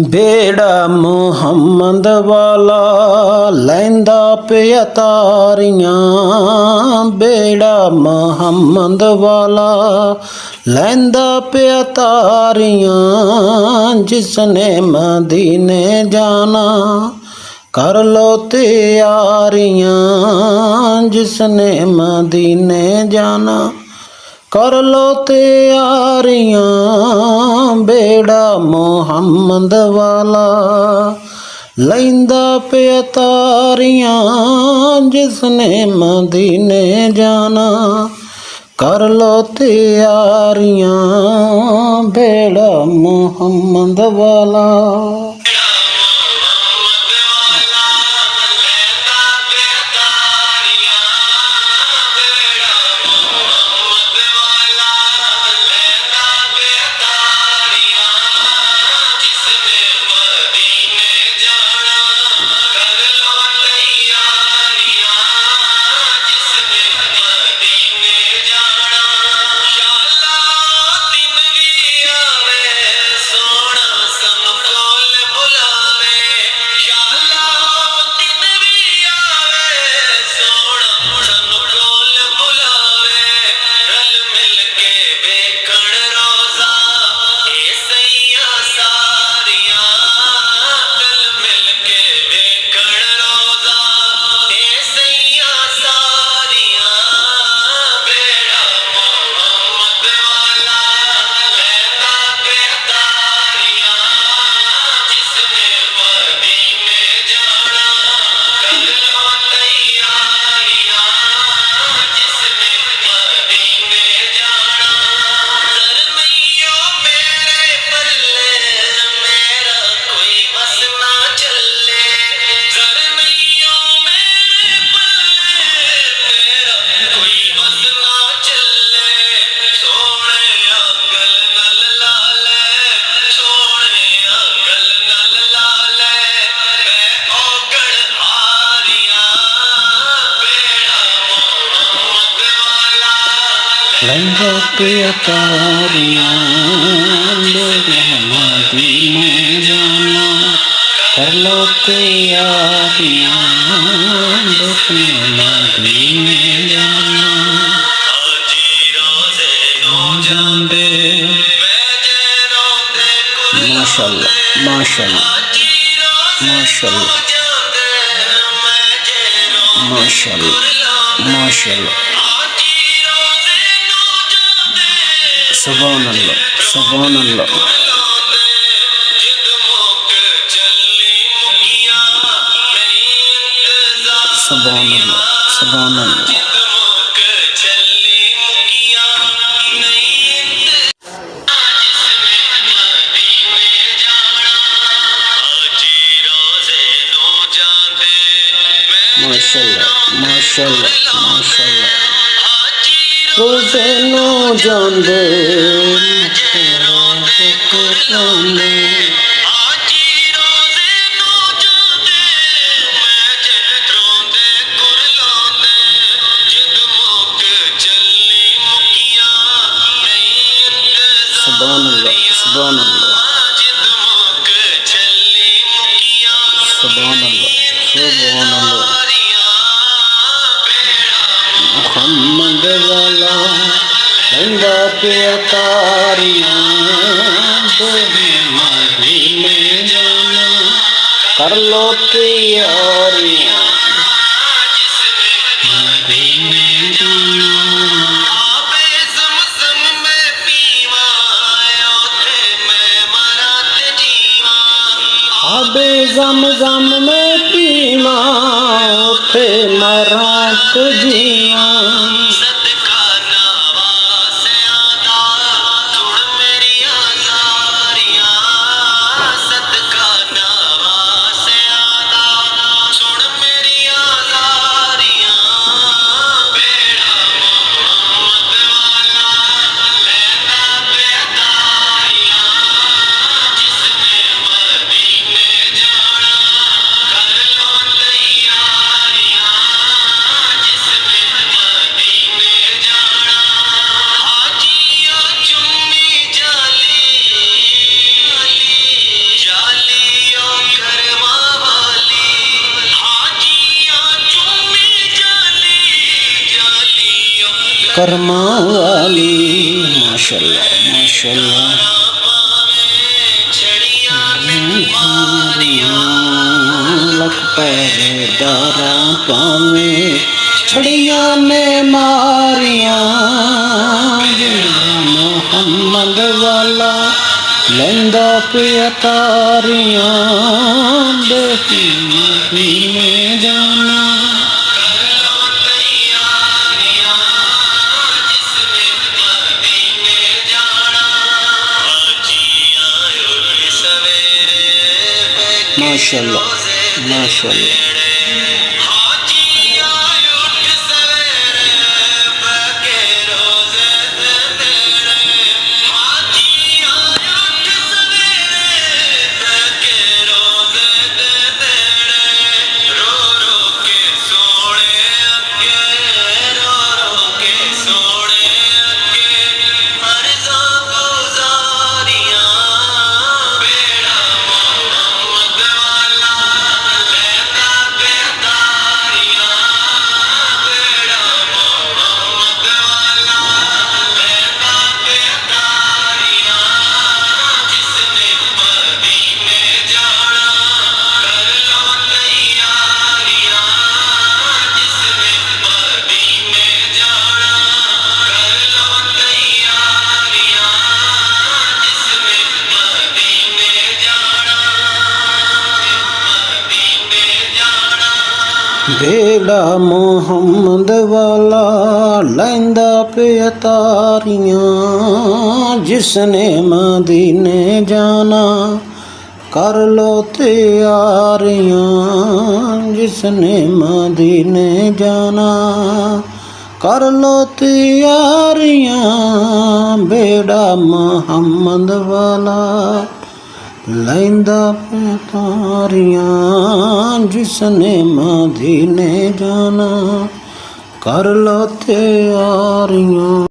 बेड़ा मुहम्मद वाला लैंदा पिया तारियां, बेड़ा मुहम्मद वाला लैंदा पिया तारियां। जिसने मदीने जाना कर लो तैयारियां, जिसने मदीने जाना कर लो तैयारियां। बेड़ा मुहम्मद वाला लैंदा पिया तारियां, जिसने मदीने जाना कर लो तैयारियां। बेड़ा मुहम्मद वाला। लैंदा पिया तारियां, मदीने जाना कर लो तैयारियां, जिसने मदीने जाना जांदे। माशाअल्लाह माशाअल्लाह माशाअल्लाह माशाअल्लाह माशाअल्लाह। सुभान अल्लाह सुभान अल्लाह। सुभान अल्लाह सुभान अल्लाह। माशाअल्लाह माशाअल्लाह माशाअल्लाह। रोज़े नो जांदे सुभान अल्लाह सुभान अल्लाह सुभान अल्लाह सुभान अल्लाह। मुहम्मद वाला लैंदा पिया तारियां, मदीने जाना कर लो तैयारियां, मदीने जाना। आबे ज़म-ज़म में पीवा, उथे मरां ते जीवा। ਕਰਮਾਂ ਵਾਲੀ ਮਾਸ਼ਾਅੱਲਾ ਮਾਸ਼ਾਅੱਲਾ ਲੱਖ ਪਹਿਰੇਦਾਰਾਂ ਭਾਵੇਂ ਛੜੀਆਂ ਨੇ ਮਾਰੀਆਂ ਮੁਹੰਮਦ ਵਾਲਾ ਲੈਂਦਾ ਪਿਆ ਤਾਰੀਆਂ ਮਦੀਨੇ ਜਾਣਾ माशाअल्लाह माशाअल्लाह बेड़ा मुहम्मद वाला लैंदा पिया तारियां जिसने मदीने जाना कर लो तैयारियां जिसने मदीने जाना कर लो तैयारियां बेड़ा मुहम्मद वाला लैंदा पिया तारियां जिसने मदीने जाना कर लो तैयारियां।